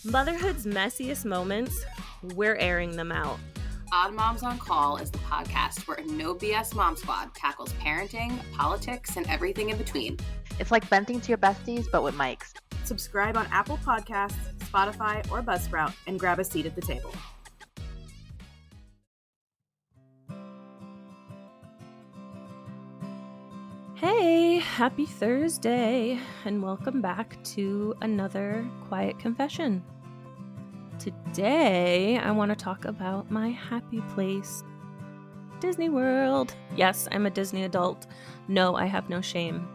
Motherhood's messiest moments, we're airing them out. Odd Moms on Call is the podcast where a no BS mom squad tackles parenting, politics, and everything in between. It's like venting to your besties, but with mics. Subscribe on Apple Podcasts, Spotify, or Buzzsprout and grab a seat at the table. Hey, happy Thursday, and welcome back to another Quiet Confession. Today, I want to talk about my happy place, Disney World. Yes, I'm a Disney adult. No, I have no shame.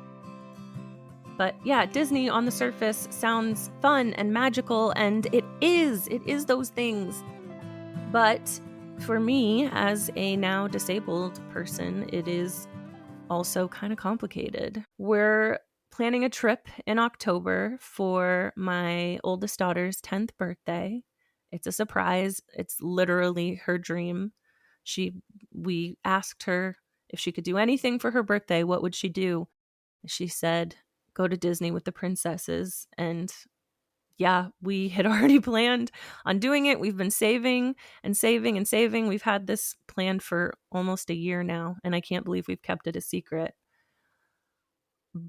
But yeah, Disney on the surface sounds fun and magical, and it is those things. But for me, as a now disabled person, it is also kind of complicated. We're planning a trip in October for my oldest daughter's 10th birthday. It's a surprise. It's literally her dream. We asked her if she could do anything for her birthday, what would she do? She said, go to Disney with the princesses. And yeah, we had already planned on doing it. We've been saving and saving and saving. We've had this planned for almost a year now, and I can't believe we've kept it a secret.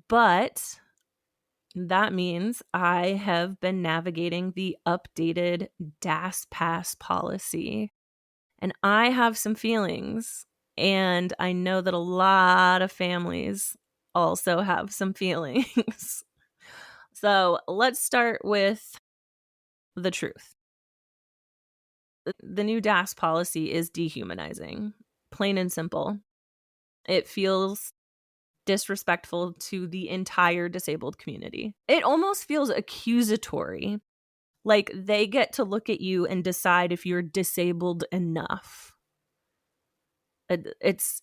But that means I have been navigating the updated DAS Pass policy, and I have some feelings, and I know that a lot of families also have some feelings. So let's start with the truth. The new DAS policy is dehumanizing, plain and simple. It feels disrespectful to the entire disabled community. It almost feels accusatory, like they get to look at you and decide if you're disabled enough. It's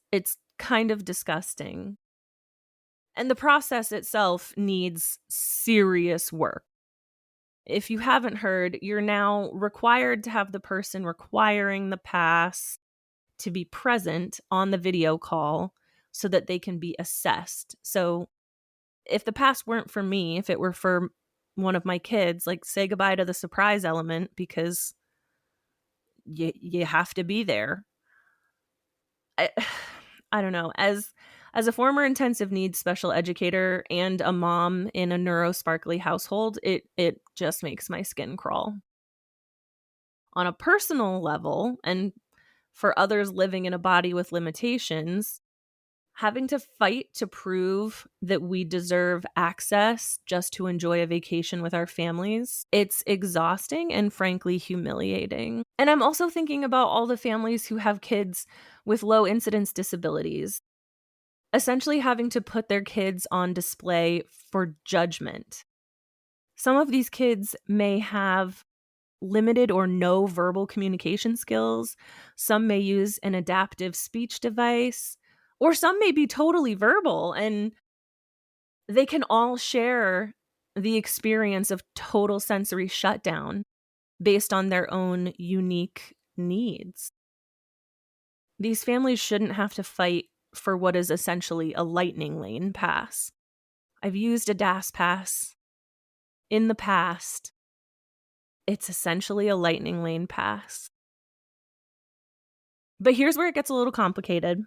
kind of disgusting. And the process itself needs serious work. If you haven't heard, you're now required to have the person requiring the pass to be present on the video call so that they can be assessed. So if the pass weren't for me, if it were for one of my kids, like, say goodbye to the surprise element because you have to be there. I don't know. As a former intensive needs special educator and a mom in a neurosparkly household, it just makes my skin crawl. On a personal level, and for others living in a body with limitations, having to fight to prove that we deserve access just to enjoy a vacation with our families, it's exhausting and frankly humiliating. And I'm also thinking about all the families who have kids with low incidence disabilities, essentially having to put their kids on display for judgment. Some of these kids may have limited or no verbal communication skills. Some may use an adaptive speech device, or some may be totally verbal, and they can all share the experience of total sensory shutdown based on their own unique needs. These families shouldn't have to fight for what is essentially a lightning lane pass. I've used a DAS pass in the past. It's essentially a lightning lane pass. But here's where it gets a little complicated.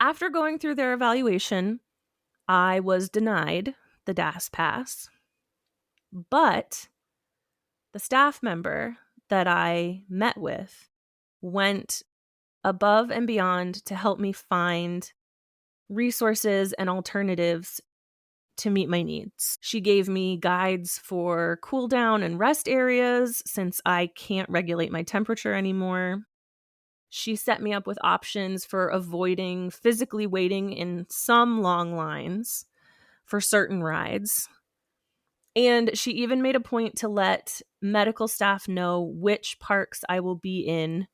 After going through their evaluation, I was denied the DAS pass, but the staff member that I met with went above and beyond to help me find resources and alternatives to meet my needs. She gave me guides for cool down and rest areas since I can't regulate my temperature anymore. She set me up with options for avoiding physically waiting in some long lines for certain rides. And she even made a point to let medical staff know which parks I will be in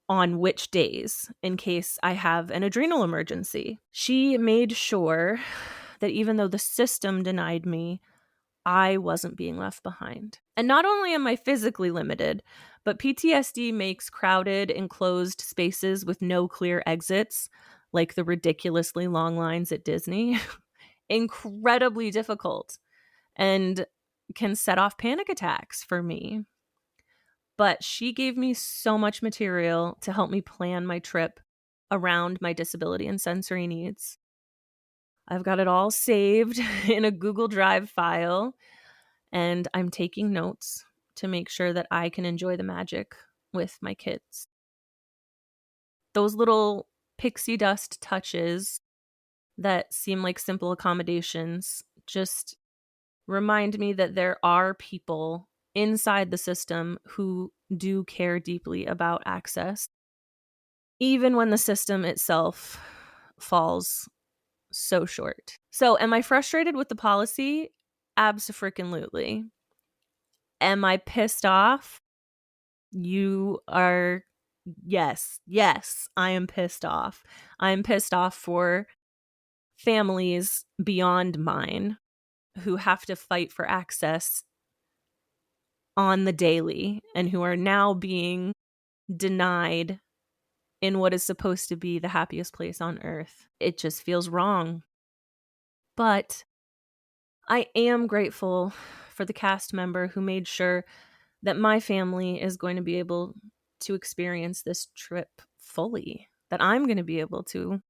on which days in case I have an adrenal emergency. She made sure that even though the system denied me, I wasn't being left behind. And not only am I physically limited, but PTSD makes crowded, enclosed spaces with no clear exits, like the ridiculously long lines at Disney, incredibly difficult. And can set off panic attacks for me. But she gave me so much material to help me plan my trip around my disability and sensory needs. I've got it all saved in a Google Drive file, and I'm taking notes to make sure that I can enjoy the magic with my kids. Those little pixie dust touches that seem like simple accommodations just remind me that there are people inside the system who do care deeply about access, even when the system itself falls so short. So, am I frustrated with the policy? Abso-freaking-lutely. Am I pissed off? You are. Yes, I am pissed off. I am pissed off for families beyond mine who have to fight for access on the daily and who are now being denied in what is supposed to be the happiest place on earth. It just feels wrong. But I am grateful for the cast member who made sure that my family is going to be able to experience this trip fully, that I'm going to be able to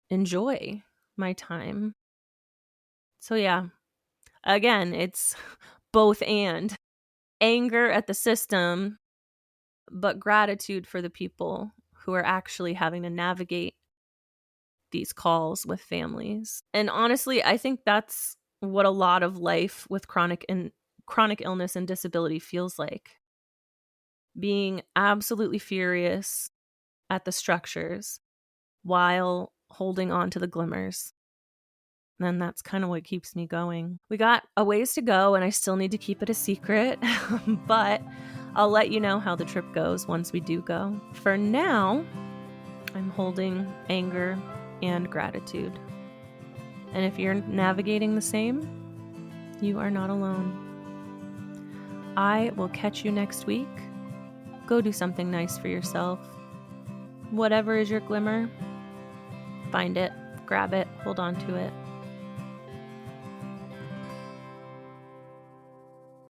enjoy my time. So yeah, again, it's both and. Anger at the system, but gratitude for the people who are actually having to navigate these calls with families. And honestly, I think that's what a lot of life with chronic illness and disability feels like. Being absolutely furious at the structures while holding on to the glimmers. And that's kind of what keeps me going. We got a ways to go, and I still need to keep it a secret, but I'll let you know how the trip goes once we do go. For now, I'm holding anger and gratitude. And if you're navigating the same, you are not alone. I will catch you next week. Go do something nice for yourself. Whatever is your glimmer, find it, grab it, hold on to it.